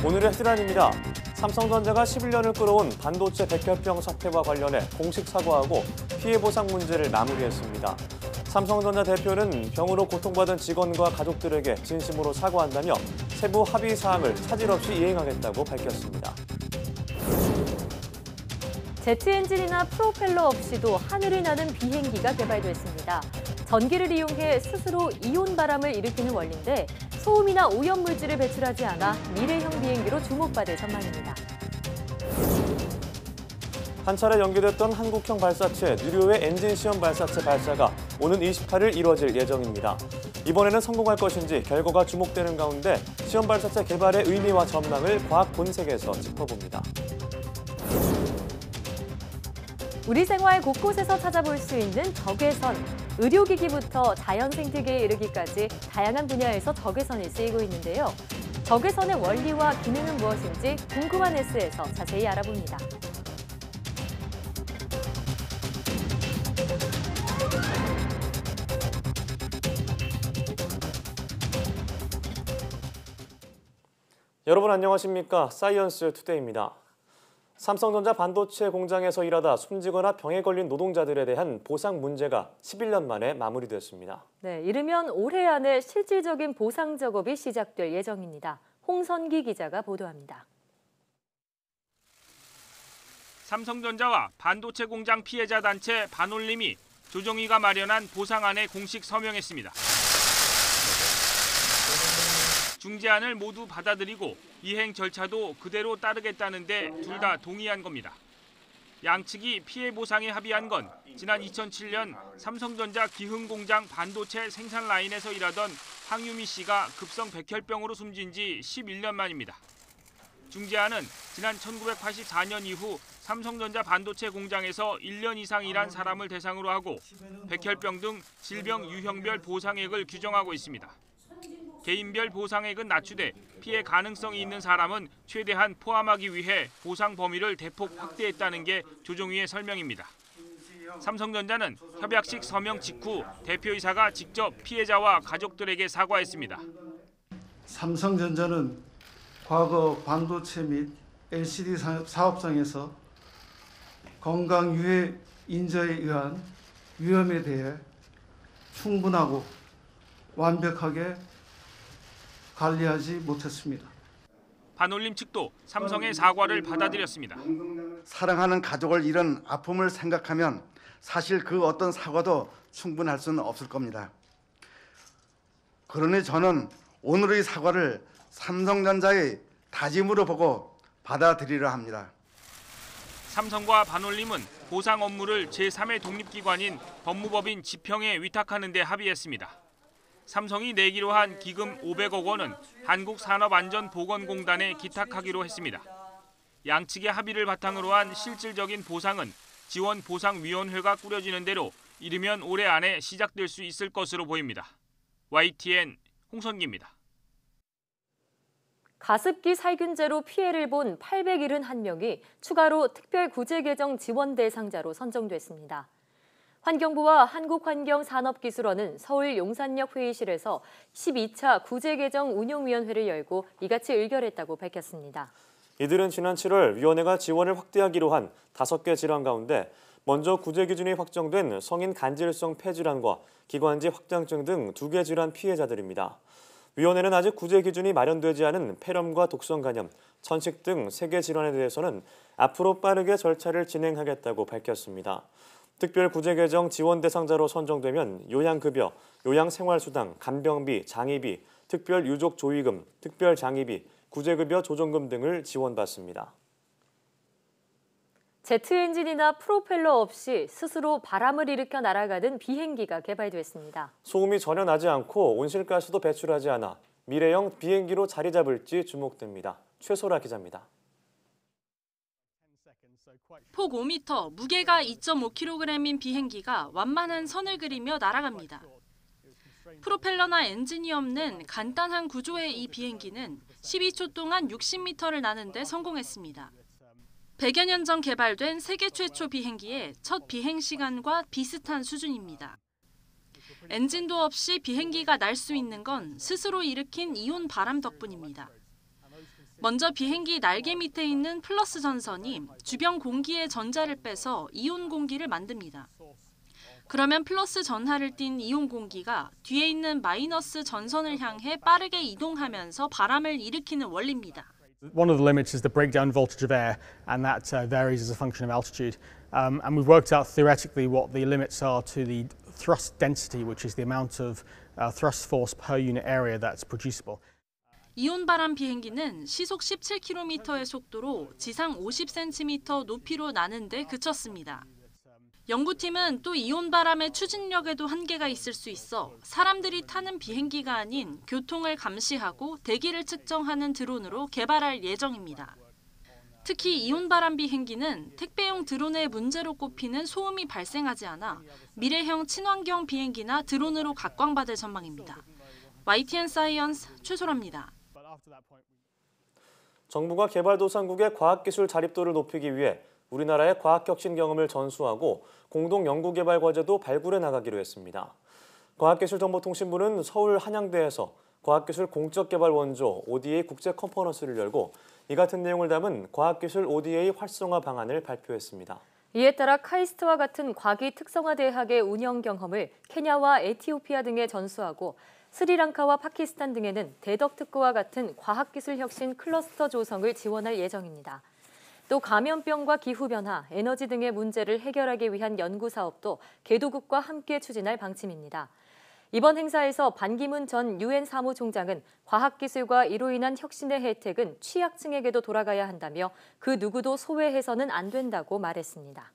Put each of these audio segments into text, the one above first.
오늘의 헤드라인입니다. 삼성전자가 11년을 끌어온 반도체 백혈병 사태와 관련해 공식 사과하고 피해 보상 문제를 마무리했습니다. 삼성전자 대표는 병으로 고통받은 직원과 가족들에게 진심으로 사과한다며 세부 합의 사항을 차질 없이 이행하겠다고 밝혔습니다. 제트 엔진이나 프로펠러 없이도 하늘을 나는 비행기가 개발됐습니다. 전기를 이용해 스스로 이온 바람을 일으키는 원리인데 소음이나 오염 물질을 배출하지 않아 미래형 비행기로 주목받을 전망입니다. 한 차례 연기됐던 한국형 발사체 누리호의 엔진 시험 발사체 발사가 오는 28일 이뤄질 예정입니다. 이번에는 성공할 것인지 결과가 주목되는 가운데 시험 발사체 개발의 의미와 전망을 과학 본색에서 짚어봅니다. 우리 생활 곳곳에서 찾아볼 수 있는 적외선. 의료기기부터 자연생태계에 이르기까지 다양한 분야에서 적외선이 쓰이고 있는데요. 적외선의 원리와 기능은 무엇인지 궁금한 S에서 자세히 알아봅니다. 여러분 안녕하십니까? 사이언스 투데이입니다. 삼성전자 반도체 공장에서 일하다 숨지거나 병에 걸린 노동자들에 대한 보상 문제가 11년 만에 마무리됐습니다. 네, 이르면 올해 안에 실질적인 보상 작업이 시작될 예정입니다. 홍선기 기자가 보도합니다. 삼성전자와 반도체 공장 피해자 단체 반올림이 조정위가 마련한 보상안에 공식 서명했습니다. 중재안을 모두 받아들이고 이행 절차도 그대로 따르겠다는데 둘 다 동의한 겁니다. 양측이 피해 보상에 합의한 건 지난 2007년 삼성전자 기흥공장 반도체 생산 라인에서 일하던 황유미 씨가 급성 백혈병으로 숨진 지 11년 만입니다. 중재안은 지난 1984년 이후 삼성전자 반도체 공장에서 1년 이상 일한 사람을 대상으로 하고 백혈병 등 질병 유형별 보상액을 규정하고 있습니다. 개인별 보상액은 낮추되 피해 가능성이 있는 사람은 최대한 포함하기 위해 보상 범위를 대폭 확대했다는 게 조정위의 설명입니다. 삼성전자는 협약식 서명 직후 대표이사가 직접 피해자와 가족들에게 사과했습니다. 삼성전자는 과거 반도체 및 LCD 사업장에서 건강 유해 인자에 의한 위험에 대해 충분하고 완벽하게 관리하지 못했습니다. 반올림 측도 삼성의 사과를 받아들였습니다. 사랑하는 가족을 잃은 아픔을 생각하면 사실 그 어떤 사과도 충분할 수는 없을 겁니다. 그러니 저는 오늘의 사과를 삼성전자의 다짐으로 보고 받아들이려 합니다. 삼성과 반올림은 보상 업무를 제3의 독립기관인 법무법인 지평에 위탁하는 데 합의했습니다. 삼성이 내기로 한 기금 500억 원은 한국산업안전보건공단에 기탁하기로 했습니다. 양측의 합의를 바탕으로 한 실질적인 보상은 지원보상위원회가 꾸려지는 대로 이르면 올해 안에 시작될 수 있을 것으로 보입니다. YTN 홍선기입니다. 가습기 살균제로 피해를 본 871명이 추가로 특별구제개정 지원 대상자로 선정됐습니다. 환경부와 한국환경산업기술원은 서울 용산역 회의실에서 12차 구제개정 운용위원회를 열고 이같이 의결했다고 밝혔습니다. 이들은 지난 7월 위원회가 지원을 확대하기로 한 5개 질환 가운데 먼저 구제 기준이 확정된 성인 간질성 폐질환과 기관지 확장증 등 2개 질환 피해자들입니다. 위원회는 아직 구제 기준이 마련되지 않은 폐렴과 독성 간염, 천식 등 3개 질환에 대해서는 앞으로 빠르게 절차를 진행하겠다고 밝혔습니다. 특별 구제 개정 지원 대상자로 선정되면 요양급여, 요양생활수당, 간병비, 장의비, 특별 유족 조의금, 특별 장의비, 구제급여 조정금 등을 지원받습니다. 제트 엔진이나 프로펠러 없이 스스로 바람을 일으켜 날아가는 비행기가 개발됐습니다. 소음이 전혀 나지 않고 온실가스도 배출하지 않아 미래형 비행기로 자리 잡을지 주목됩니다. 최소라 기자입니다. 폭 5m, 무게가 2.5kg인 비행기가 완만한 선을 그리며 날아갑니다. 프로펠러나 엔진이 없는 간단한 구조의 이 비행기는 12초 동안 60m를 나는 데 성공했습니다. 100여 년 전 개발된 세계 최초 비행기의 첫 비행 시간과 비슷한 수준입니다. 엔진도 없이 비행기가 날 수 있는 건 스스로 일으킨 이온 바람 덕분입니다. 먼저 비행기 날개 밑에 있는 플러스 전선이 주변 공기의 전자를 빼서 이온 공기를 만듭니다. 그러면 플러스 전하를 띤 이온 공기가 뒤에 있는 마이너스 전선을 향해 빠르게 이동하면서 바람을 일으키는 원리입니다. One of the limits is the breakdown voltage of air, and that varies as a function of altitude. And we've worked out theoretically what the limits are to the thrust density, which is the amount of thrust force per unit area that's producible. 이온 바람 비행기는 시속 17km의 속도로 지상 50cm 높이로 나는 데 그쳤습니다. 연구팀은 또 이온 바람의 추진력에도 한계가 있을 수 있어 사람들이 타는 비행기가 아닌 교통을 감시하고 대기를 측정하는 드론으로 개발할 예정입니다. 특히 이온 바람 비행기는 택배용 드론의 문제로 꼽히는 소음이 발생하지 않아 미래형 친환경 비행기나 드론으로 각광받을 전망입니다. YTN 사이언스 최소라입니다. 정부가 개발도상국의 과학기술 자립도를 높이기 위해 우리나라의 과학혁신 경험을 전수하고 공동 연구개발 과제도 발굴해 나가기로 했습니다. 과학기술정보통신부는 서울 한양대에서 과학기술 공적개발 원조 ODA 국제 컨퍼런스를 열고 이 같은 내용을 담은 과학기술 ODA 활성화 방안을 발표했습니다. 이에 따라 카이스트와 같은 과기 특성화 대학의 운영 경험을 케냐와 에티오피아 등에 전수하고 스리랑카와 파키스탄 등에는 대덕특구와 같은 과학기술 혁신 클러스터 조성을 지원할 예정입니다. 또 감염병과 기후변화, 에너지 등의 문제를 해결하기 위한 연구 사업도 개도국과 함께 추진할 방침입니다. 이번 행사에서 반기문 전 유엔 사무총장은 과학기술과 이로 인한 혁신의 혜택은 취약층에게도 돌아가야 한다며 그 누구도 소외해서는 안 된다고 말했습니다.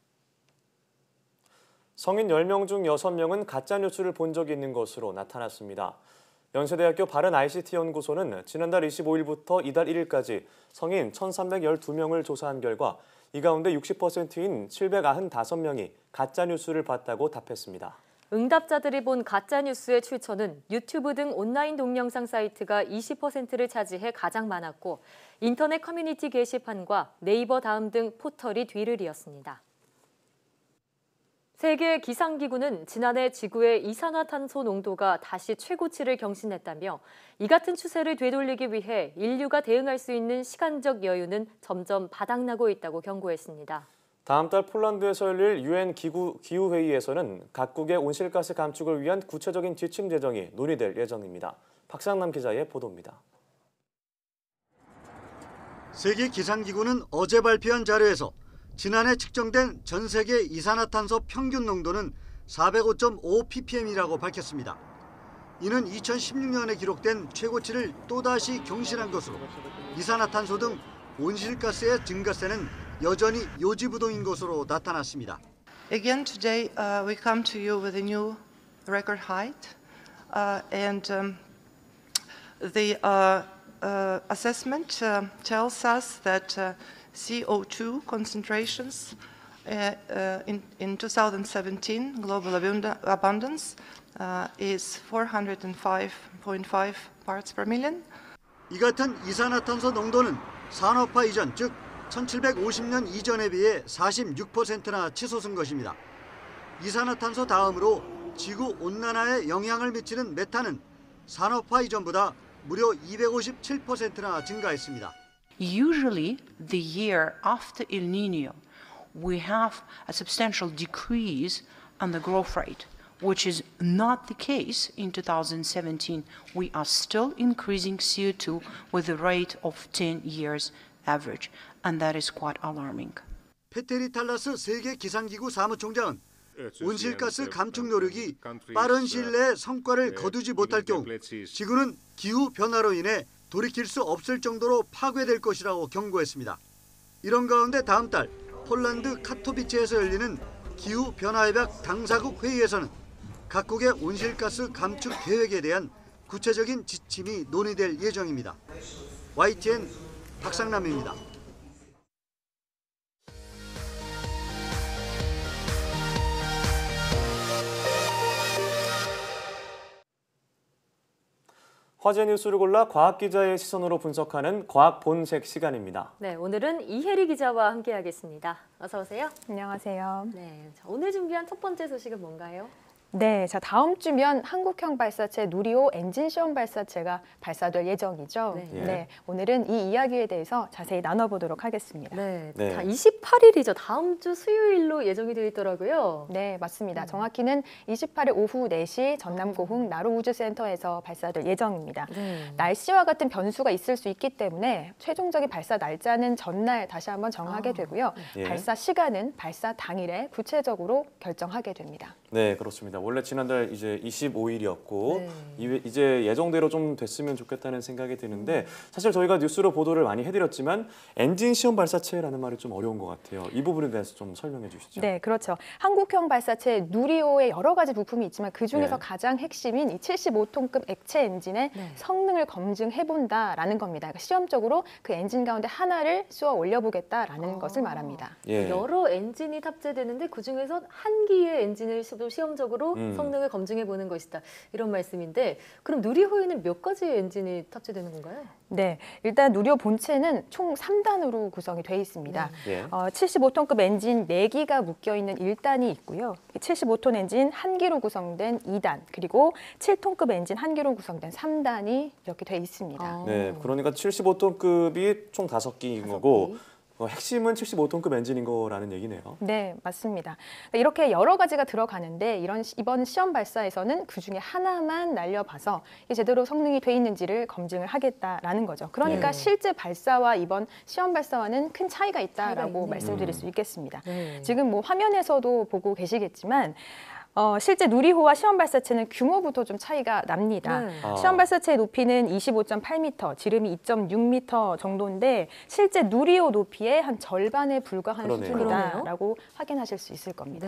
성인 10명 중 6명은 가짜뉴스를 본 적이 있는 것으로 나타났습니다. 연세대학교 바른ICT연구소는 지난달 25일부터 이달 1일까지 성인 1,312명을 조사한 결과 이 가운데 60%인 795명이 가짜뉴스를 봤다고 답했습니다. 응답자들이 본 가짜뉴스의 출처는 유튜브 등 온라인 동영상 사이트가 20%를 차지해 가장 많았고 인터넷 커뮤니티 게시판과 네이버 다음 등 포털이 뒤를 이었습니다. 세계 기상기구는 지난해 지구의 이산화탄소 농도가 다시 최고치를 경신했다며 이 같은 추세를 되돌리기 위해 인류가 대응할 수 있는 시간적 여유는 점점 바닥나고 있다고 경고했습니다. 다음 달 폴란드에서 열릴 유엔 기후회의에서는 각국의 온실가스 감축을 위한 구체적인 지침 제정이 논의될 예정입니다. 박상남 기자의 보도입니다. 세계기상기구는 어제 발표한 자료에서 지난해 측정된 전 세계 이산화탄소 평균 농도는 405 ppm이라고 밝혔습니다. 이는 2016년에 기록된 최고치를 또다시 경신한 것으로 이산화탄소 등 온실가스의 증가세는 여전히 요지부동인 것으로 나타났습니다. Again today we come to you with a new record height and the assessment tells us that CO2 concentrations in 2017 global abundance is 405.5 parts per million. 이 같은 이산화탄소 농도는 산업화 이전, 즉 1750년 이전에 비해 46%나 치솟은 것입니다. 이산화탄소 다음으로 지구 온난화에 영향을 미치는 메탄은 산업화 이전보다 무려 257%나 증가했습니다. Usually, the year after El Nino, we have a substantial decrease on the growth rate, which is not the case in 2017. We are still increasing CO2 with a rate of 10 years average, and that is quite alarming. 페테리 탈라스 세계 기상기구 사무총장은 온실가스 감축 노력이 빠른 시일 내에 성과를 거두지 못할 경우 지구는 기후 변화로 인해 돌이킬 수 없을 정도로 파괴될 것이라고 경고했습니다. 이런 가운데 다음 달 폴란드 카토비체에서 열리는 기후 변화 협약 당사국 회의에서는 각국의 온실가스 감축 계획에 대한 구체적인 지침이 논의될 예정입니다. YTN 박상남입니다. 화제 뉴스를 골라 과학 기자의 시선으로 분석하는 과학 본색 시간입니다. 네, 오늘은 이혜리 기자와 함께하겠습니다. 어서 오세요. 안녕하세요. 네, 자, 오늘 준비한 첫 번째 소식은 뭔가요? 네, 자 다음 주면 한국형 발사체 누리호 엔진 시험 발사체가 발사될 예정이죠. 네. 오늘은 이 이야기에 대해서 자세히 나눠보도록 하겠습니다. 네, 네. 다 28일이죠. 다음 주 수요일로 예정이 되어 있더라고요. 네, 맞습니다. 정확히는 28일 오후 4시 전남 고흥 나로우주센터에서 발사될 예정입니다. 날씨와 같은 변수가 있을 수 있기 때문에 최종적인 발사 날짜는 전날 다시 한번 정하게 되고요. 예. 발사 시간은 발사 당일에 구체적으로 결정하게 됩니다. 네, 그렇습니다. 원래 지난달 이제 25일이었고 이제 예정대로 좀 됐으면 좋겠다는 생각이 드는데 사실 저희가 뉴스로 보도를 많이 해드렸지만 엔진 시험 발사체라는 말이 좀 어려운 것 같아요. 이 부분에 대해서 좀 설명해 주시죠. 네, 그렇죠. 한국형 발사체 누리호에 여러 가지 부품이 있지만 그중에서 네. 가장 핵심인 이 75톤급 액체 엔진의 성능을 검증해본다라는 겁니다. 그러니까 시험적으로 그 엔진 가운데 하나를 쏘아 올려보겠다라는 것을 말합니다. 예. 여러 엔진이 탑재되는데 그중에서 한 기의 엔진을 시험적으로 성능을 검증해보는 것이다. 이런 말씀인데 그럼 누리호에는 몇 가지의 엔진이 탑재되는 건가요? 네, 일단 누리호 본체는 총 3단으로 구성이 되어 있습니다. 75톤급 엔진 4기가 묶여있는 1단이 있고요. 75톤 엔진 1기로 구성된 2단, 그리고 7톤급 엔진 1기로 구성된 3단이 이렇게 되어 있습니다. 네, 그러니까 75톤급이 총 5기인 거고 핵심은 75톤급 엔진인 거라는 얘기네요. 네, 맞습니다. 이렇게 여러 가지가 들어가는데 이번 시험 발사에서는 그중에 하나만 날려봐서 제대로 성능이 돼 있는지를 검증을 하겠다라는 거죠. 그러니까 실제 발사와 이번 시험 발사와는 큰 차이가 있다라고 말씀드릴 수 있겠습니다. 지금 뭐 화면에서도 보고 계시겠지만 실제 누리호와 시험 발사체는 규모부터 좀 차이가 납니다. 시험 발사체의 높이는 25.8m, 지름이 2.6m 정도인데 실제 누리호 높이의 한 절반에 불과한 수준이다라고 확인하실 수 있을 겁니다.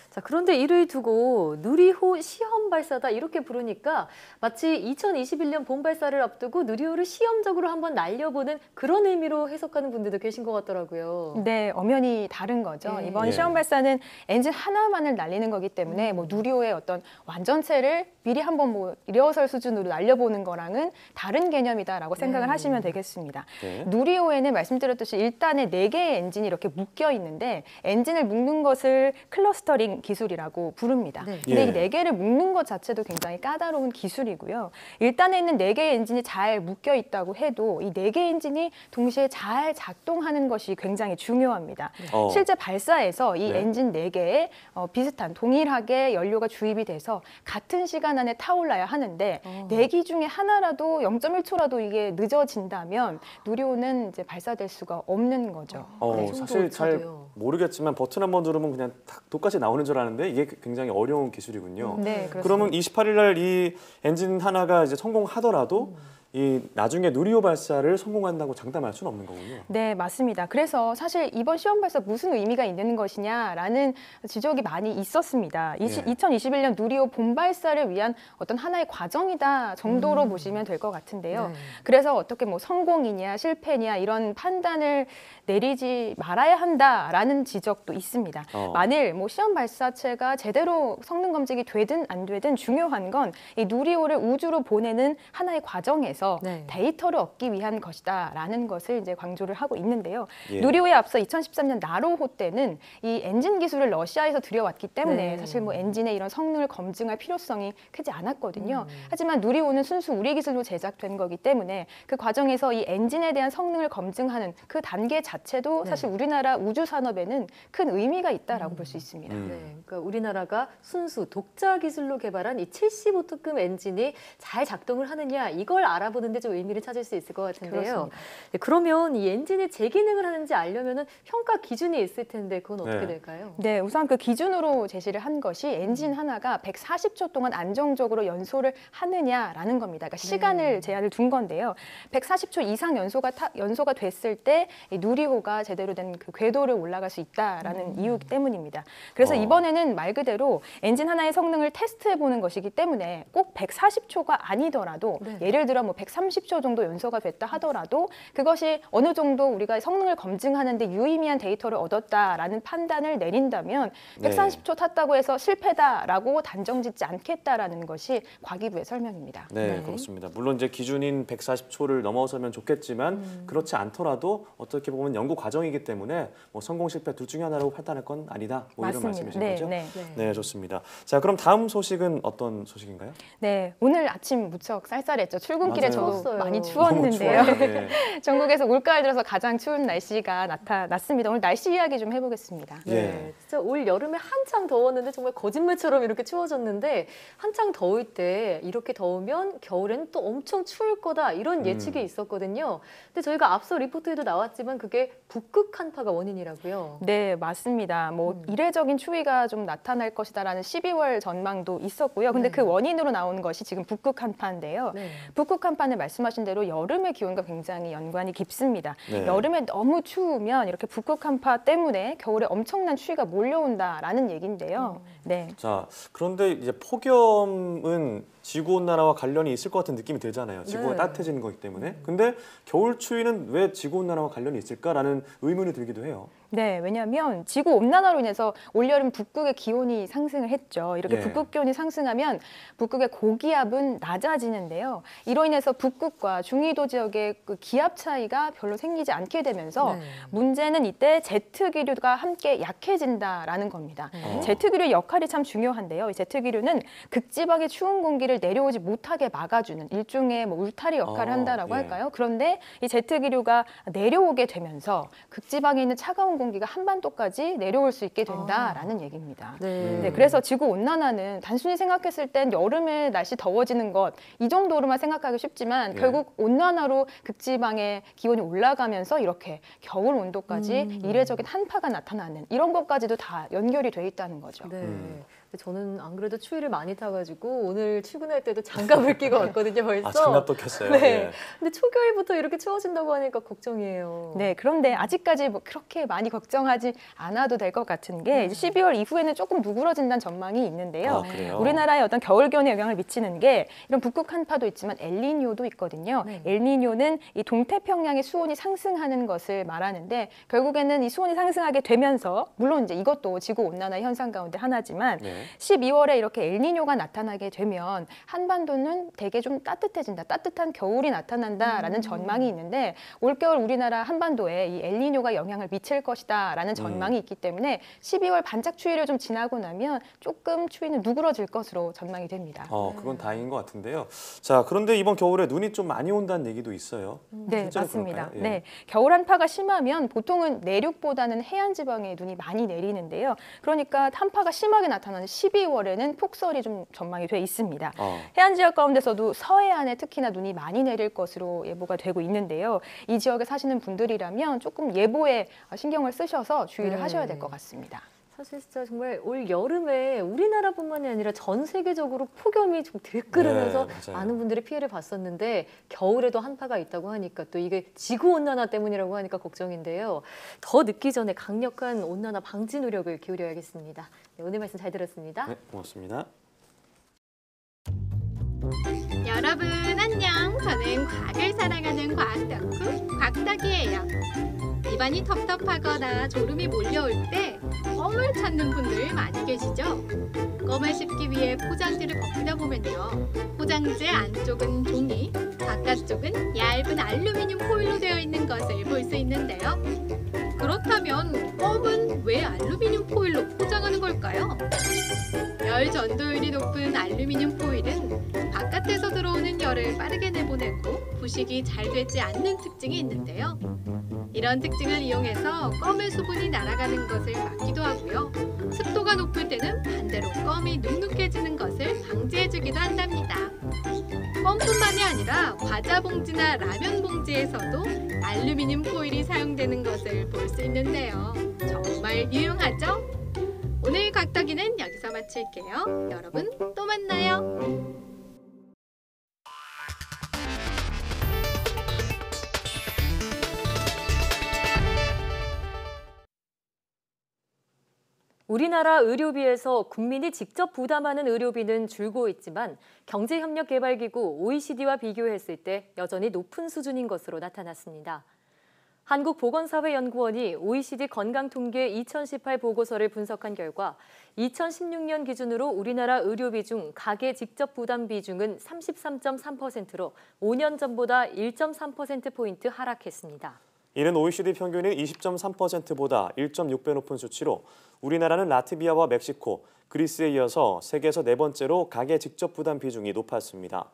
자, 그런데 이를 두고 누리호 시험 발사다 이렇게 부르니까 마치 2021년 본 발사를 앞두고 누리호를 시험적으로 한번 날려보는 그런 의미로 해석하는 분들도 계신 것 같더라고요. 네, 엄연히 다른 거죠. 이번 시험 발사는 엔진 하나만을 날리는 거기 때문에 뭐 누리호의 어떤 완전체를 미리 한번 뭐 리허설 수준으로 날려보는 거랑은 다른 개념이다라고 생각을 하시면 되겠습니다. 누리호에는 말씀드렸듯이 1단에 4개의 엔진이 이렇게 묶여 있는데 엔진을 묶는 것을 클러스터링 기술이라고 부릅니다. 근데 이 4개를 묶는 것 자체도 굉장히 까다로운 기술이고요. 1단에 있는 4개의 엔진이 잘 묶여 있다고 해도 이 4개의 엔진이 동시에 잘 작동하는 것이 굉장히 중요합니다. 실제 발사에서 이 엔진 4개에 비슷한 동일하게 연료가 주입이 돼서 같은 시간 안에 타올라야 하는데 4기 중에 하나라도 0.1초라도 이게 늦어진다면 누리호는 이제 발사될 수가 없는 거죠. 사실 잘 모르겠지만 버튼 한번 누르면 그냥 똑같이 나오는 줄 아는데 이게 굉장히 어려운 기술이군요. 네, 그렇습니다. 그러면 28일 날 이 엔진 하나가 이제 성공하더라도 이 나중에 누리호 발사를 성공한다고 장담할 수는 없는 거군요. 네, 맞습니다. 그래서 사실 이번 시험 발사 무슨 의미가 있는 것이냐라는 지적이 많이 있었습니다. 2021년 누리호 본발사를 위한 어떤 하나의 과정이다 정도로 보시면 될 것 같은데요. 그래서 어떻게 뭐 성공이냐 실패냐 이런 판단을 내리지 말아야 한다라는 지적도 있습니다. 만일 뭐 시험 발사체가 제대로 성능 검증이 되든 안 되든 중요한 건 이 누리호를 우주로 보내는 하나의 과정에서 데이터를 얻기 위한 것이다라는 것을 이제 강조를 하고 있는데요. 누리호에 앞서 2013년 나로호 때는 이 엔진 기술을 러시아에서 들여왔기 때문에 사실 뭐 엔진의 이런 성능을 검증할 필요성이 크지 않았거든요. 하지만 누리호는 순수 우리 기술로 제작된 거기 때문에 그 과정에서 이 엔진에 대한 성능을 검증하는 그 단계 자체도 사실 우리나라 우주 산업에는 큰 의미가 있다라고 볼 수 있습니다. 그러니까 우리나라가 순수 독자 기술로 개발한 이 75톤급 엔진이 잘 작동을 하느냐 이걸 알아보는데 좀 의미를 찾을 수 있을 것 같은데요. 그러면 이 엔진이 제 기능을 하는지 알려면은 평가 기준이 있을 텐데 그건 어떻게 될까요? 네, 우선 그 기준으로 제시를 한 것이 엔진 하나가 140초 동안 안정적으로 연소를 하느냐라는 겁니다. 그러니까 시간을 제한을 둔 건데요. 140초 이상 연소가 됐을 때 이 누리호가 제대로 된 그 궤도를 올라갈 수 있다라는 이유 때문입니다. 그래서 이번에는 말 그대로 엔진 하나의 성능을 테스트해 보는 것이기 때문에 꼭 140초가 아니더라도 예를 들어 뭐 130초 정도 연소가 됐다 하더라도 그것이 어느 정도 우리가 성능을 검증하는데 유의미한 데이터를 얻었다라는 판단을 내린다면 130초 탔다고 해서 실패다라고 단정짓지 않겠다라는 것이 과기부의 설명입니다. 네, 그렇습니다. 물론 이제 기준인 140초를 넘어서면 좋겠지만 그렇지 않더라도 어떻게 보면 연구 과정이기 때문에 뭐 성공 실패 둘 중에 하나라고 판단할 건 아니다. 뭐 이런 말씀이신 거죠? 네, 좋습니다. 자, 그럼 다음 소식은 어떤 소식인가요? 네, 오늘 아침 무척 쌀쌀했죠. 출근길에 저도 추웠어요. 많이 추웠는데요. 네. 전국에서 올가을 들어서 가장 추운 날씨가 나타났습니다. 오늘 날씨 이야기 좀 해보겠습니다. 네, 진짜 올 여름에 한창 더웠는데 정말 거짓말처럼 이렇게 추워졌는데 한창 더울 때 이렇게 더우면 겨울에는 또 엄청 추울 거다 이런 예측이 있었거든요. 근데 저희가 앞서 리포트에도 나왔지만 그게 북극 한파가 원인이라고요. 네, 맞습니다. 뭐 이례적인 추위가 좀 나타날 것이다라는 12월 전망도 있었고요. 근데 그 원인으로 나오는 것이 지금 북극 한파인데요. 북극 한파는 말씀하신 대로 여름의 기온과 굉장히 연관이 깊습니다. 여름에 너무 추우면 이렇게 북극 한파 때문에 겨울에 엄청난 추위가 몰려온다라는 얘기인데요. 네. 자, 그런데 이제 폭염은 지구온난화와 관련이 있을 것 같은 느낌이 들잖아요. 지구가 따뜻해지는 거기 때문에. 근데 겨울 추위는 왜 지구온난화와 관련이 있을까라는 의문이 들기도 해요. 네, 왜냐하면 지구 온난화로 인해서 올여름 북극의 기온이 상승을 했죠. 이렇게 북극 기온이 상승하면 북극의 고기압은 낮아지는데요. 이로 인해서 북극과 중위도 지역의 그 기압 차이가 별로 생기지 않게 되면서 문제는 이때 제트기류가 함께 약해진다라는 겁니다. 제트기류의 역할이 참 중요한데요. 이 제트기류는 극지방의 추운 공기를 내려오지 못하게 막아주는 일종의 뭐 울타리 역할을 한다라고 할까요? 그런데 이 제트기류가 내려오게 되면서 극지방에 있는 차가운 공기가 한반도까지 내려올 수 있게 된다라는 얘기입니다. 네, 그래서 지구 온난화는 단순히 생각했을 땐 여름에 날씨 더워지는 것 이 정도로만 생각하기 쉽지만 결국 온난화로 극지방의 기온이 올라가면서 이렇게 겨울 온도까지 이례적인 한파가 나타나는 이런 것까지도 다 연결이 돼 있다는 거죠. 저는 안 그래도 추위를 많이 타가지고 오늘 출근할 때도 장갑을 끼고 왔거든요, 벌써. 아, 장갑도 꼈어요? 네. 근데 초겨울부터 이렇게 추워진다고 하니까 걱정이에요. 네, 그런데 아직까지 뭐 그렇게 많이 걱정하지 않아도 될 것 같은 게 12월 이후에는 조금 누그러진다는 전망이 있는데요. 우리나라의 어떤 겨울 기온에 영향을 미치는 게 이런 북극 한파도 있지만 엘니뇨도 있거든요. 엘니뇨는 이 동태평양의 수온이 상승하는 것을 말하는데 결국에는 이 수온이 상승하게 되면서 물론 이제 이것도 지구 온난화 현상 가운데 하나지만 12월에 이렇게 엘니뇨가 나타나게 되면 한반도는 되게 좀 따뜻해진다, 따뜻한 겨울이 나타난다라는 전망이 있는데 올겨울 우리나라 한반도에 이 엘니뇨가 영향을 미칠 것이다라는 전망이 있기 때문에 12월 반짝 추위를 좀 지나고 나면 조금 추위는 누그러질 것으로 전망이 됩니다. 그건 다행인 것 같은데요. 자, 그런데 이번 겨울에 눈이 좀 많이 온다는 얘기도 있어요. 네, 맞습니다. 네, 겨울 한파가 심하면 보통은 내륙보다는 해안 지방에 눈이 많이 내리는데요. 그러니까 한파가 심하게 나타나는 12월에는 폭설이 좀 전망이 돼 있습니다. 해안 지역 가운데서도 서해안에 특히나 눈이 많이 내릴 것으로 예보가 되고 있는데요. 이 지역에 사시는 분들이라면 조금 예보에 신경을 쓰셔서 주의를 하셔야 될 것 같습니다. 사실 진짜 정말 올 여름에 우리나라뿐만이 아니라 전 세계적으로 폭염이 좀 들끓으면서 많은 분들이 피해를 봤었는데 겨울에도 한파가 있다고 하니까 또 이게 지구온난화 때문이라고 하니까 걱정인데요. 더 늦기 전에 강력한 온난화 방지 노력을 기울여야겠습니다. 네, 오늘 말씀 잘 들었습니다. 네, 고맙습니다. 여러분 안녕. 저는 과학을 사랑하는 과학 덕후 곽덕이에요. 입안이 텁텁하거나 졸음이 몰려올 때 껌을 찾는 분들 많이 계시죠? 껌을 씹기 위해 포장지를 벗기다 보면요. 포장지 안쪽은 종이, 바깥쪽은 얇은 알루미늄 포일로 되어 있는 것을 볼 수 있는데요. 그렇다면 껌은 왜 알루미늄 포일로 포장하는 걸까요? 열 전도율이 높은 알루미늄 포일은 바깥에서 들어오는 열을 빠르게 내보내고 부식이 잘 되지 않는 특징이 있는데요. 이런 특징을 이용해서 껌의 수분이 날아가는 것을 막기도 하고요. 습도가 높을 때는 반대로 껌이 눅눅해지는 것을 방지해주기도 한답니다. 껌뿐만이 아니라 과자 봉지나 라면 봉지에서도 알루미늄 포일이 사용되는 것을 볼 수 있는데요. 정말 유용하죠? 오늘 곽덕이는 여기서 마칠게요. 여러분 또 만나요. 우리나라 의료비에서 국민이 직접 부담하는 의료비는 줄고 있지만 경제협력개발기구 OECD와 비교했을 때 여전히 높은 수준인 것으로 나타났습니다. 한국보건사회연구원이 OECD 건강통계 2018 보고서를 분석한 결과 2016년 기준으로 우리나라 의료비 중 가계 직접 부담 비중은 33.3%로 5년 전보다 1.3%포인트 하락했습니다. 이는 OECD 평균인 20.3%보다 1.6배 높은 수치로 우리나라는 라트비아와 멕시코, 그리스에 이어서 세계에서 네 번째로 가계 직접 부담 비중이 높았습니다.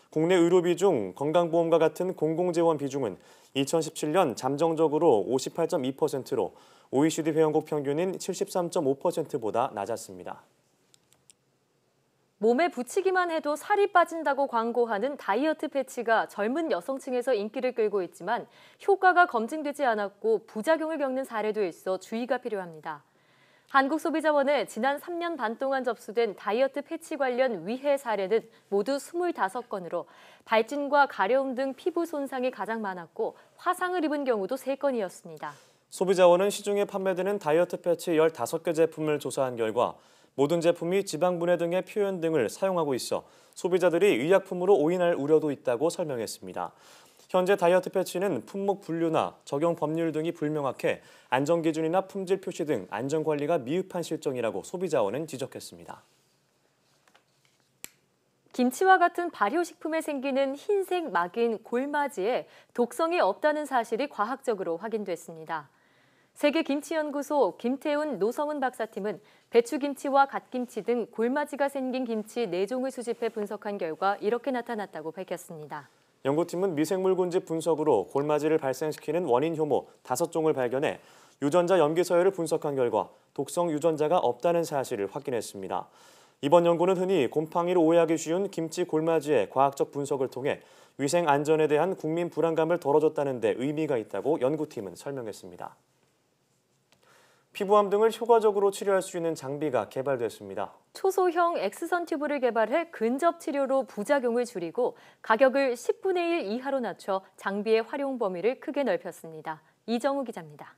국내 의료비 중 건강보험과 같은 공공재원 비중은 2017년 잠정적으로 58.2%로 OECD 회원국 평균인 73.5%보다 낮았습니다. 몸에 붙이기만 해도 살이 빠진다고 광고하는 다이어트 패치가 젊은 여성층에서 인기를 끌고 있지만 효과가 검증되지 않았고 부작용을 겪는 사례도 있어 주의가 필요합니다. 한국소비자원에 지난 3년 반 동안 접수된 다이어트 패치 관련 위해 사례는 모두 25건으로 발진과 가려움 등 피부 손상이 가장 많았고 화상을 입은 경우도 3건이었습니다. 소비자원은 시중에 판매되는 다이어트 패치 15개 제품을 조사한 결과 모든 제품이 지방분해 등의 표현 등을 사용하고 있어 소비자들이 의약품으로 오인할 우려도 있다고 설명했습니다. 현재 다이어트 패치는 품목 분류나 적용 법률 등이 불명확해 안전기준이나 품질 표시 등 안전관리가 미흡한 실정이라고 소비자원은 지적했습니다. 김치와 같은 발효식품에 생기는 흰색 막인 골마지에 독성이 없다는 사실이 과학적으로 확인됐습니다. 세계김치연구소 김태훈 노성은 박사팀은 배추김치와 갓김치 등 골마지가 생긴 김치 4종을 수집해 분석한 결과 이렇게 나타났다고 밝혔습니다. 연구팀은 미생물군집 분석으로 골마지를 발생시키는 원인 효모 5종을 발견해 유전자 염기 서열을 분석한 결과 독성 유전자가 없다는 사실을 확인했습니다. 이번 연구는 흔히 곰팡이로 오해하기 쉬운 김치 골마지의 과학적 분석을 통해 위생 안전에 대한 국민 불안감을 덜어줬다는 데 의미가 있다고 연구팀은 설명했습니다. 피부암 등을 효과적으로 치료할 수 있는 장비가 개발됐습니다. 초소형 X선 튜브를 개발해 근접 치료로 부작용을 줄이고 가격을 10분의 1 이하로 낮춰 장비의 활용 범위를 크게 넓혔습니다. 이정우 기자입니다.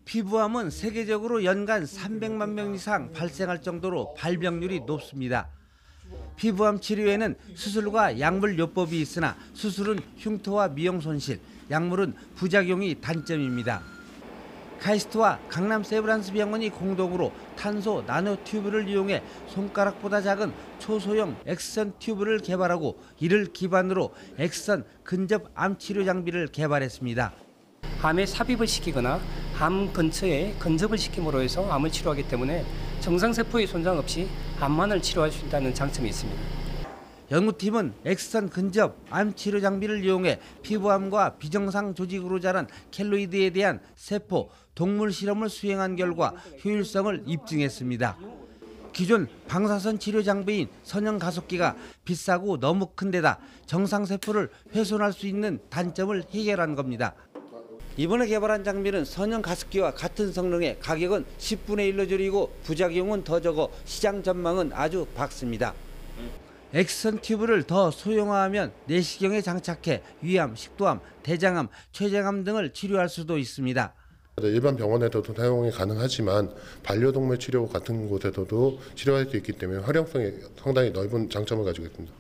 피부암은 세계적으로 연간 300만 명 이상 발생할 정도로 발병률이 높습니다. 피부암 치료에는 수술과 약물 요법이 있으나 수술은 흉터와 미용 손실, 약물은 부작용이 단점입니다. 카이스트와 강남 세브란스 병원이 공동으로 탄소 나노 튜브를 이용해 손가락보다 작은 초소형 X선 튜브를 개발하고 이를 기반으로 X선 근접 암 치료 장비를 개발했습니다. 암에 삽입을 시키거나 암 근처에 근접을 시킴으로 해서 암을 치료하기 때문에 정상세포의 손상 없이 암만을 치료할 수 있다는 장점이 있습니다. 연구팀은 X선 근접 암 치료 장비를 이용해 피부암과 비정상 조직으로 자란 켈로이드에 대한 세포, 동물 실험을 수행한 결과 효율성을 입증했습니다. 기존 방사선 치료 장비인 선형 가속기가 비싸고 너무 큰 데다 정상세포를 훼손할 수 있는 단점을 해결한 겁니다. 이번에 개발한 장비는 선형 가습기와 같은 성능에 가격은 10분의 1로 줄이고 부작용은 더 적어 시장 전망은 아주 밝습니다. X선 튜브를 더 소형화하면 내시경에 장착해 위암, 식도암, 대장암, 췌장암 등을 치료할 수도 있습니다. 일반 병원에서도 사용이 가능하지만 반려동물 치료 같은 곳에서도 치료할 수 있기 때문에 활용성이 상당히 넓은 장점을 가지고 있습니다.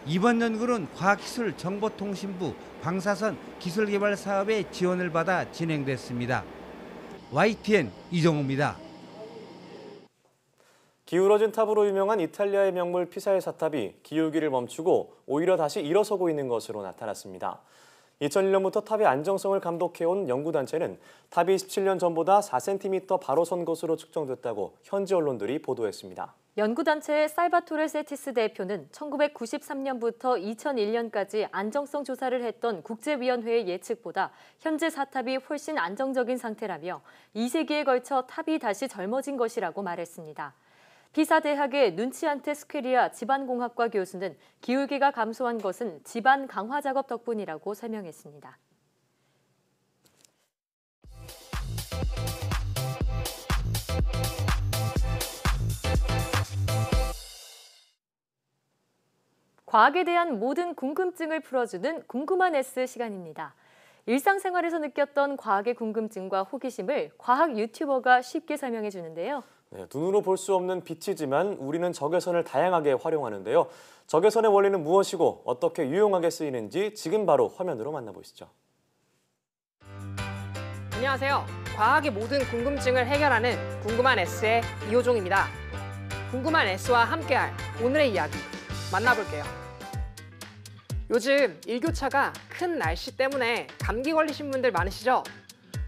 이번 연구는 과학기술정보통신부 방사선 기술개발 사업의 지원을 받아 진행됐습니다. YTN 이정우입니다. 기울어진 탑으로 유명한 이탈리아의 명물 피사의 사탑이 기울기를 멈추고 오히려 다시 일어서고 있는 것으로 나타났습니다. 2001년부터 탑의 안정성을 감독해온 연구단체는 탑이 17년 전보다 4cm 바로 선 것으로 측정됐다고 현지 언론들이 보도했습니다. 연구단체의 살바토레 세티스 대표는 1993년부터 2001년까지 안정성 조사를 했던 국제위원회의 예측보다 현재 사탑이 훨씬 안정적인 상태라며 2세기에 걸쳐 탑이 다시 젊어진 것이라고 말했습니다. 피사 대학의 눈치안테 스퀘리아 지반공학과 교수는 기울기가 감소한 것은 지반 강화 작업 덕분이라고 설명했습니다. 과학에 대한 모든 궁금증을 풀어주는 궁금한 S 시간입니다. 일상생활에서 느꼈던 과학의 궁금증과 호기심을 과학 유튜버가 쉽게 설명해 주는데요. 네, 눈으로 볼 수 없는 빛이지만 우리는 적외선을 다양하게 활용하는데요. 적외선의 원리는 무엇이고 어떻게 유용하게 쓰이는지 지금 바로 화면으로 만나보시죠. 안녕하세요. 과학의 모든 궁금증을 해결하는 궁금한 S의 이호종입니다. 궁금한 S와 함께할 오늘의 이야기 만나볼게요. 요즘 일교차가 큰 날씨 때문에 감기 걸리신 분들 많으시죠?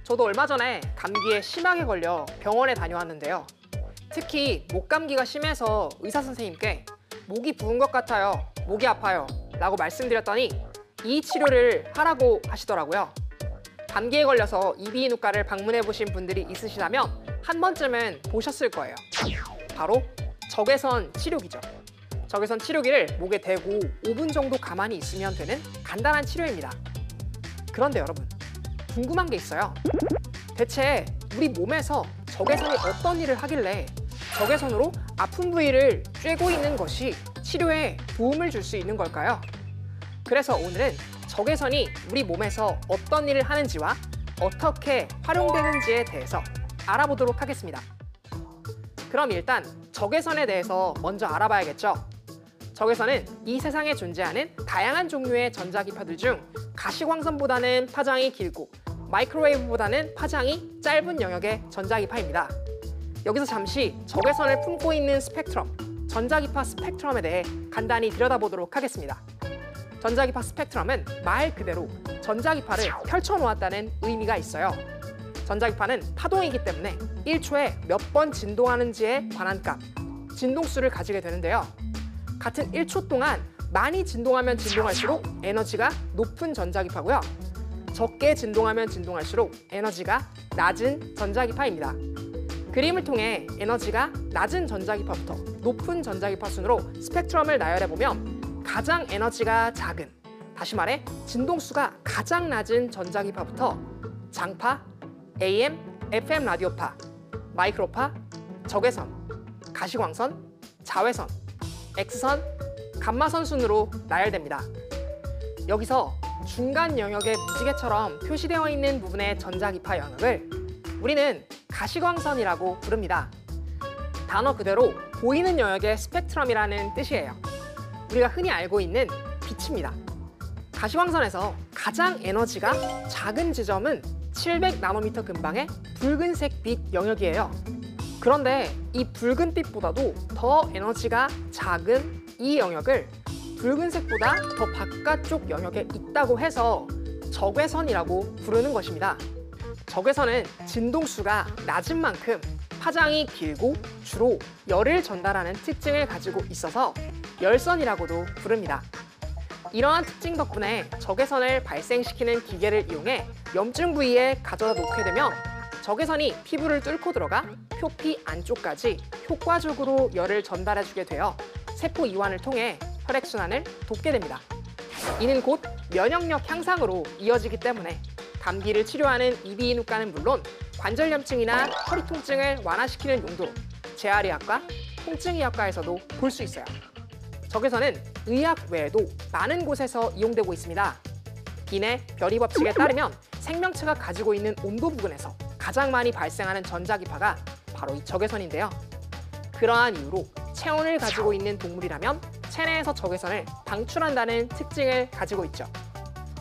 저도 얼마 전에 감기에 심하게 걸려 병원에 다녀왔는데요. 특히 목감기가 심해서 의사 선생님께 목이 부은 것 같아요, 목이 아파요 라고 말씀드렸더니 이 치료를 하라고 하시더라고요. 감기에 걸려서 이비인후과를 방문해 보신 분들이 있으시다면 한 번쯤은 보셨을 거예요. 바로 적외선 치료기죠. 적외선 치료기를 목에 대고 5분 정도 가만히 있으면 되는 간단한 치료입니다. 그런데 여러분, 궁금한 게 있어요. 대체 우리 몸에서 적외선이 어떤 일을 하길래 적외선으로 아픈 부위를 쬐고 있는 것이 치료에 도움을 줄 수 있는 걸까요? 그래서 오늘은 적외선이 우리 몸에서 어떤 일을 하는지와 어떻게 활용되는지에 대해서 알아보도록 하겠습니다. 그럼 일단 적외선에 대해서 먼저 알아봐야겠죠. 적외선은 이 세상에 존재하는 다양한 종류의 전자기파들 중 가시광선보다는 파장이 길고 마이크로웨이브보다는 파장이 짧은 영역의 전자기파입니다. 여기서 잠시 적외선을 품고 있는 스펙트럼, 전자기파 스펙트럼에 대해 간단히 들여다보도록 하겠습니다. 전자기파 스펙트럼은 말 그대로 전자기파를 펼쳐놓았다는 의미가 있어요. 전자기파는 파동이기 때문에 1초에 몇 번 진동하는지에 관한 값, 진동수를 가지게 되는데요. 같은 1초 동안 많이 진동하면 진동할수록 에너지가 높은 전자기파고요. 적게 진동하면 진동할수록 에너지가 낮은 전자기파입니다. 그림을 통해 에너지가 낮은 전자기파부터 높은 전자기파 순으로 스펙트럼을 나열해보면 가장 에너지가 작은, 다시 말해 진동수가 가장 낮은 전자기파부터 장파, AM, FM 라디오파, 마이크로파, 적외선, 가시광선, 자외선, X선, 감마선 순으로 나열됩니다. 여기서 중간 영역의 무지개처럼 표시되어 있는 부분의 전자기파 영역을 우리는 가시광선이라고 부릅니다. 단어 그대로 보이는 영역의 스펙트럼이라는 뜻이에요. 우리가 흔히 알고 있는 빛입니다. 가시광선에서 가장 에너지가 작은 지점은 700나노미터 근방의 붉은색 빛 영역이에요. 그런데 이 붉은빛보다도 더 에너지가 작은 이 영역을 붉은색보다 더 바깥쪽 영역에 있다고 해서 적외선이라고 부르는 것입니다. 적외선은 진동수가 낮은 만큼 파장이 길고 주로 열을 전달하는 특징을 가지고 있어서 열선이라고도 부릅니다. 이러한 특징 덕분에 적외선을 발생시키는 기계를 이용해 염증 부위에 가져다 놓게 되면 적외선이 피부를 뚫고 들어가 표피 안쪽까지 효과적으로 열을 전달해주게 되어 세포 이완을 통해 혈액순환을 돕게 됩니다. 이는 곧 면역력 향상으로 이어지기 때문에 감기를 치료하는 이비인후과는 물론 관절염증이나 허리 통증을 완화시키는 용도로 재활의학과, 통증의학과에서도 볼 수 있어요. 적외선은 의학 외에도 많은 곳에서 이용되고 있습니다. 빈의 별이 법칙에 따르면 생명체가 가지고 있는 온도 부근에서 가장 많이 발생하는 전자기파가 바로 이 적외선인데요. 그러한 이유로 체온을 가지고 있는 동물이라면 체내에서 적외선을 방출한다는 특징을 가지고 있죠.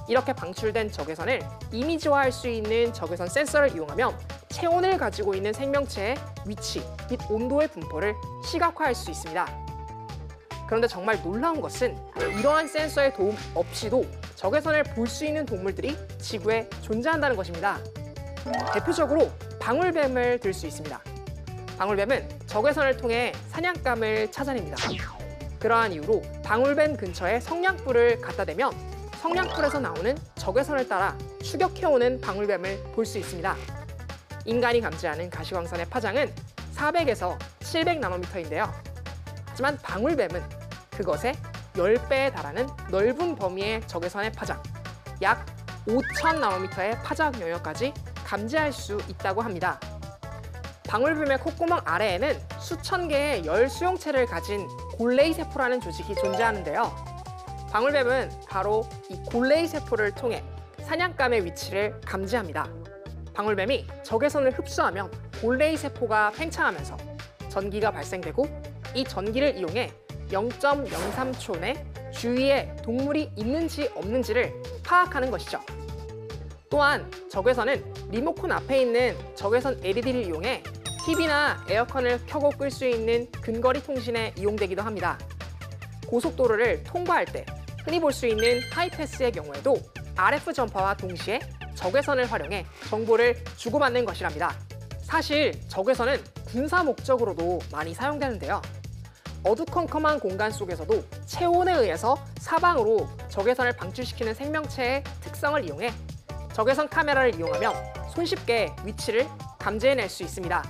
이렇게 방출된 적외선을 이미지화할 수 있는 적외선 센서를 이용하면 체온을 가지고 있는 생명체의 위치 및 온도의 분포를 시각화할 수 있습니다. 그런데 정말 놀라운 것은 이러한 센서의 도움 없이도 적외선을 볼 수 있는 동물들이 지구에 존재한다는 것입니다. 대표적으로 방울뱀을 들 수 있습니다. 방울뱀은 적외선을 통해 사냥감을 찾아냅니다. 그러한 이유로 방울뱀 근처에 성냥불을 갖다 대면 성냥불에서 나오는 적외선을 따라 추격해오는 방울뱀을 볼 수 있습니다. 인간이 감지하는 가시광선의 파장은 400에서 700나노미터인데요. 하지만 방울뱀은 그것의 10배에 달하는 넓은 범위의 적외선의 파장, 약 5000나노미터의 파장 영역까지 감지할 수 있다고 합니다. 방울뱀의 콧구멍 아래에는 수천 개의 열 수용체를 가진 골레이 세포라는 조직이 존재하는데요. 방울뱀은 바로 이 골레이 세포를 통해 사냥감의 위치를 감지합니다. 방울뱀이 적외선을 흡수하면 볼레이 세포가 팽창하면서 전기가 발생되고 이 전기를 이용해 0.03초 내 주위에 동물이 있는지 없는지를 파악하는 것이죠. 또한 적외선은 리모컨 앞에 있는 적외선 LED를 이용해 TV나 에어컨을 켜고 끌 수 있는 근거리 통신에 이용되기도 합니다. 고속도로를 통과할 때 흔히 볼 수 있는 하이패스의 경우에도 RF 전파와 동시에 적외선을 활용해 정보를 주고받는 것이랍니다. 사실 적외선은 군사 목적으로도 많이 사용되는데요. 어두컴컴한 공간 속에서도 체온에 의해서 사방으로 적외선을 방출시키는 생명체의 특성을 이용해 적외선 카메라를 이용하면 손쉽게 위치를 감지해낼 수 있습니다.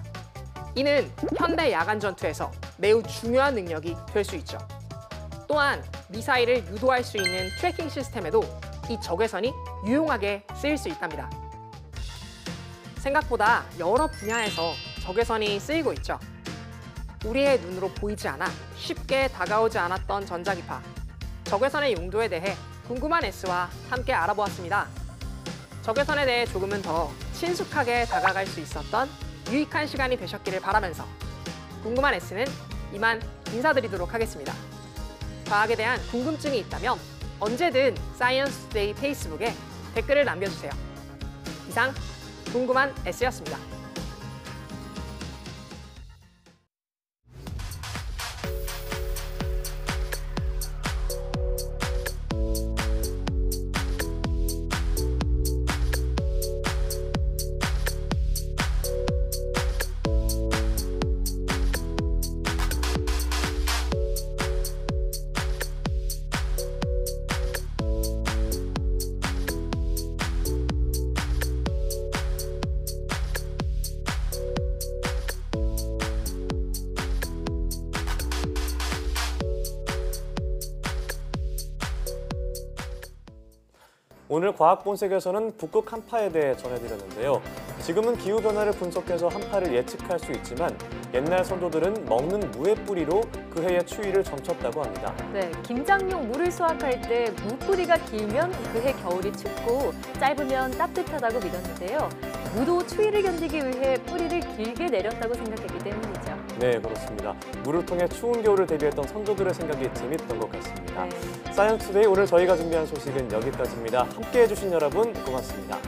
이는 현대 야간 전투에서 매우 중요한 능력이 될 수 있죠. 또한 미사일을 유도할 수 있는 트래킹 시스템에도 이 적외선이 유용하게 쓰일 수 있답니다. 생각보다 여러 분야에서 적외선이 쓰이고 있죠. 우리의 눈으로 보이지 않아 쉽게 다가오지 않았던 전자기파, 적외선의 용도에 대해 궁금한 S와 함께 알아보았습니다. 적외선에 대해 조금은 더 친숙하게 다가갈 수 있었던 유익한 시간이 되셨기를 바라면서 궁금한 S는 이만 인사드리도록 하겠습니다. 과학에 대한 궁금증이 있다면 언제든 사이언스 투데이 페이스북에 댓글을 남겨주세요. 이상 궁금한 S였습니다. 오늘 과학본색에서는 북극 한파에 대해 전해드렸는데요. 지금은 기후변화를 분석해서 한파를 예측할 수 있지만 옛날 선조들은 먹는 무의 뿌리로 그 해의 추위를 점쳤다고 합니다. 네, 김장용 물을 수확할 때 무 뿌리가 길면 그 해 겨울이 춥고 짧으면 따뜻하다고 믿었는데요. 무도 추위를 견디기 위해 뿌리를 길게 내렸다고 생각했기 때문이죠. 네, 그렇습니다. 물을 통해 추운 겨울을 대비했던 선조들의 생각이 재밌던 것 같습니다. 네. 사이언스 투데이 오늘 저희가 준비한 소식은 여기까지입니다. 함께해 주신 여러분 고맙습니다.